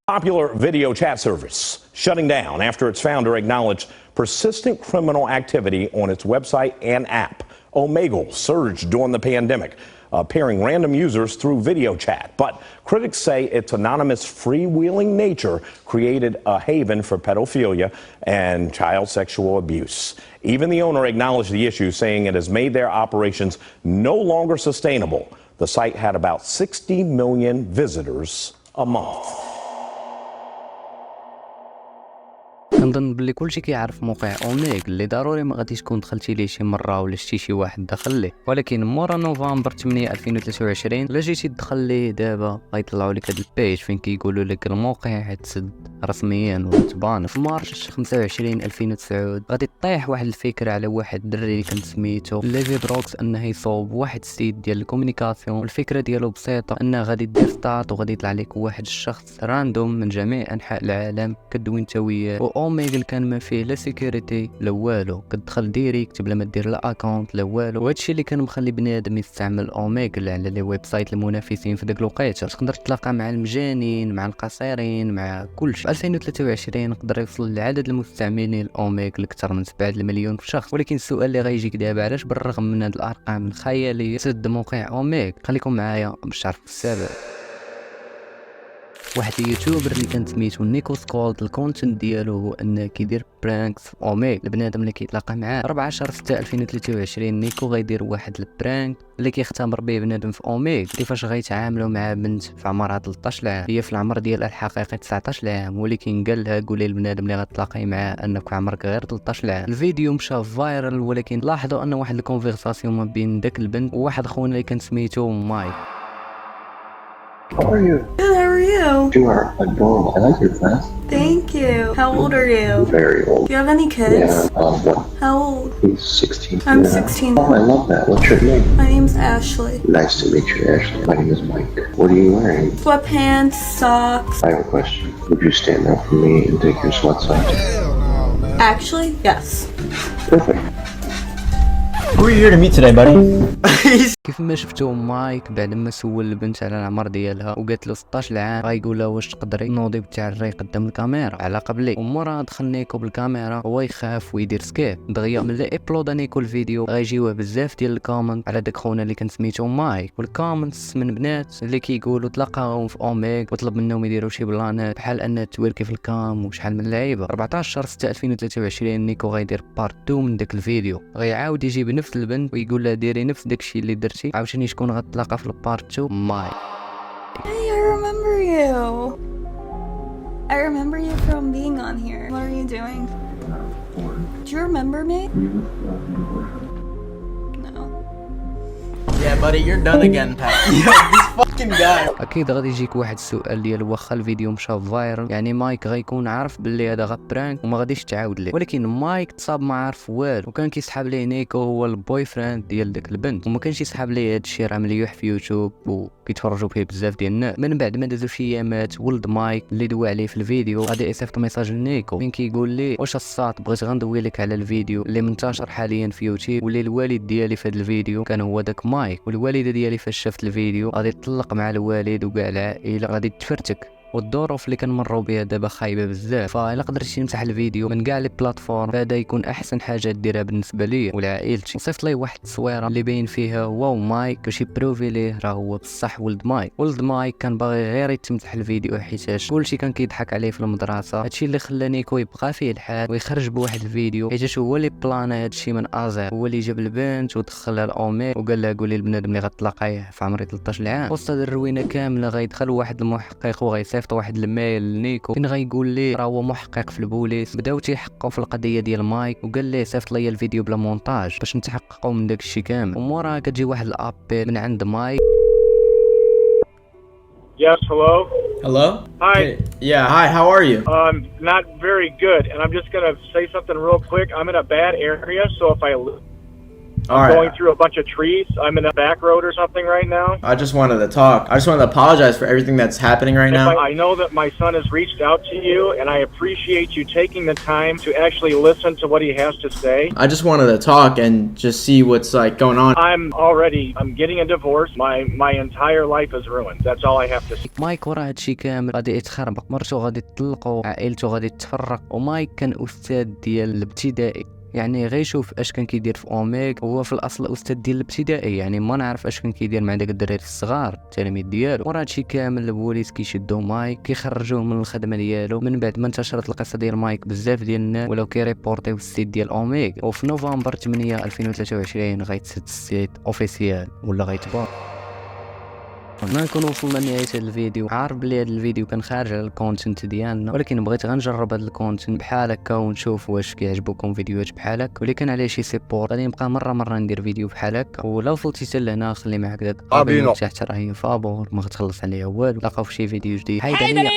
Popular video chat service shutting down after its founder acknowledged persistent criminal activity on its website and app. Omegle surged during the pandemic, pairing random users through video chat. But critics say its anonymous freewheeling nature created a haven for pedophilia and child sexual abuse. Even the owner acknowledged the issue, saying it has made their operations no longer sustainable. The site had about 60 million visitors a month. كنظن بلي كلشي كيعرف موقع اوميغ اللي ضروري ما غاديش تكون دخلتي ليه شي مره ولا شتي شي واحد دخل ليه، ولكن مورا نوفمبر 8 2023 الا جيتي تدخل ليه دابا غيطلعوا لك هاد البيج فين كيقولوا لك الموقع حيتسد رسميا وتبان. في مارش 25 2009 غادي تطيح واحد الفكره على واحد الدري اللي كان سميتو ليفي بروكس انه يصوب واحد السيت ديال الكومونيكاسيون. الفكره ديالو بسيطه، انه غادي دير ستارت وغادي يطلع لك واحد الشخص راندوم من جميع انحاء العالم كدوي انت وياه. اوميغل كان ما فيه لا سيكوريتي لا والو، كتدخل ديريكت بلا ما دير لا اكونت لا والو، وهادشي اللي كان مخلي بنادم يستعمل اوميغل على لي ويب سايت المنافسين في داك الوقيته. تقدر تلاقى مع المجانين مع القصيرين مع كلشي. في 2023 قدر يوصل لعدد المستعملين اوميغل اكثر من 7 مليون شخص. ولكن السؤال اللي غيجيك دابا، علاش بالرغم من هاد الارقام الخياليه سد موقع اوميغل؟ خليكم معايا باش تعرفوا السبب. واحد اليوتيوبر اللي كان سميتو نيكو سكولد، الكونتنت ديالو هو انه كيدير برانكس في اوميغ. البنادم اللي كيتلاقى معاه 14 6 2023 نيكو غيدير واحد البرانك اللي كيختبر به بنادم في اوميغ كيفاش غيتعاملوا مع بنت في عمرها 13 عام، هي في العمر ديالها الحقيقي 19 عام، ولكن قال لها قولي البنادم اللي غتلاقي معاه انك عمرك غير 13 عام. الفيديو مشى فايرال، ولكن لاحظوا ان واحد الكونفرساسيون ما بين داك البنت وواحد خونا اللي كان سميتو مايك. How are you? Good, how are you? You are adorable. I like your class. Thank you. How old are you? Very old. Do you have any kids? Yeah, what? How old? He's 16. I'm Yeah. 16. Oh, I love that. What's your name? My name's Ashley. Nice to meet you, Ashley. My name is Mike. What are you wearing? Sweatpants, socks. I have a question. Would you stand up for me and take your sweats off? Actually, yes. Perfect. Who are you here to meet today, buddy? كيف ما شفتو مايك بعد ما سول البنت على العمر ديالها وقالت له 16 عام، غايقول لها واش تقدري نوضي بتعري قدام الكاميرا على قبلي. ومورا دخل نيكو بالكاميرا هو يخاف ويدير سكيب. دغيا ملي ابلودا نيكو الفيديو غيجيوه بزاف ديال الكومنت على داك خونا اللي كان سميتو مايك، والكومنتس من بنات اللي كيقولوا تلاقاهم في اوميغ وطلب منهم يديروا شي بلانات بحال ان توركي في الكام وشحال من لعيبه. 14 6 2023 نيكو غيدير بارت 2 من داك الفيديو، غيعاود يجيب نفس البنت ويقول لها ديري نفس داكشي اللي درتي. عاوتاني شكون غتلاقى في البارت 2؟ مايك. Hey, I remember you. I remember you from being on here. What are you doing? Do you remember me? No. Yeah, buddy, you're done again, Pat. Yo, this fucking guy. اكيد غادي يجيك واحد السؤال ديال واخا الفيديو مشى فايرال، يعني مايك غيكون عارف باللي هذا غا برانك وما غاديش تعاود ليه. ولكن مايك تصاب ما عارف والو، وكان كيسحاب ليه نيكو هو البوي فريند ديال داك البنت، وما كانش يسحاب ليه هادشي راه مليوح في يوتيوب وكيتفرجوا فيه بزاف ديال الناس. من بعد ما دازو شي ايامات ولد مايك اللي دوى عليه في الفيديو غادي يصيفط ميساج لنيكو فين كيقول ليه واش الصاط بغيت غندوي لك على الفيديو اللي منتشر حاليا في يوتيوب، واللي الوالد ديالي في هذا الفيديو كان هو داك مايك، والوالده ديالي فاش شافت الفيديو غادي تطلق مع الوالد وكاع العائله غادي تفرتك، والظروف اللي كنمروا بها دابا خايبه بزاف. فالا قدرتي تمسح الفيديو من كاع لي بلاتفورم فهذا يكون احسن حاجه ديرها بالنسبه ليا ولعائلتي. صيفط لي واحد التصويره اللي باين فيها هو ومايك باش يبروفي ليه راه هو بصح ولد مايك. ولد مايك كان باغي غير يتمسح الفيديو حيتاش كلشي كان كيضحك عليه في المدرسه، هادشي اللي خلى نيكو يبقى فيه الحال ويخرج بواحد الفيديو حيتاش هو اللي بلانا هادشي من ازير، هو اللي جاب البنت ودخلها لاوميغ وقال لها قولي البنادم اللي غتلاقيه في عمري 13 عام. وسط هاد الروينه كامله غيدخل واحد المحقق وغيصيفط واحد الميل لنيكو فين غيقول ليه راه هو محقق في البوليس، بداو تيحققوا في القضيه ديال مايك، وقال ليه صيفط لي الفيديو بلا مونتاج باش نتحققوا من داك الشيء كامل. ومورا كتجي واحد الابيل من عند مايك. Yes, hello? Hello? Hi. Hey, yeah, hi, how are you? Not very good, and I'm just gonna say something real quick. I'm in a bad area, so if I All right. Going through a bunch of trees. I'm in a back road or something right now. I just wanted to talk. I just wanted to apologize for everything that's happening right now. I know that my son has reached out to you, and I appreciate you taking the time to actually listen to what he has to say. I just wanted to talk and just see what's like going on. I'm getting a divorce. My entire life is ruined. That's all I have to say. مايك ورا هادشي كامل غادي يتخربق، مرتو غادي تطلقو، عائلته غادي تفرق. ومايك كان استاذ ديال الابتدائي، يعني غير شوف اش كان كيدير في اوميغ. هو في الاصل استاذ ديال الابتدائي، يعني ما نعرف اش كان كيدير مع داك الدراري الصغار التلاميذ ديالو. ورا هادشي كامل البوليس كيشدو مايك كيخرجوه من الخدمه ديالو. من بعد ما انتشرت القصه ديال مايك بزاف ديال الناس ولاو كيريبورتيو السيت ديال اوميغ، وفي نوفمبر 8 2023 غيتسد السيت اوفيسيال ولا غيتباع. هنا نكون وصلنا لنهاية هذا الفيديو. عارف بلي هذا الفيديو كان خارج على الكونتنت ديالنا، ولكن بغيت غنجرب هذا الكونتنت بحال هكا ونشوف واش كيعجبكم فيديوهات بحال هكا. ولي كان عليه شي سيبور غادي نبقى مره ندير فيديو بحال هكا. ولا وصلتي حتى لهنا خلي معاك داك الابوني تحت راه هي فابور ما غتخلص عليها والو. نلقاو في شي فيديو جديد. حيدانية.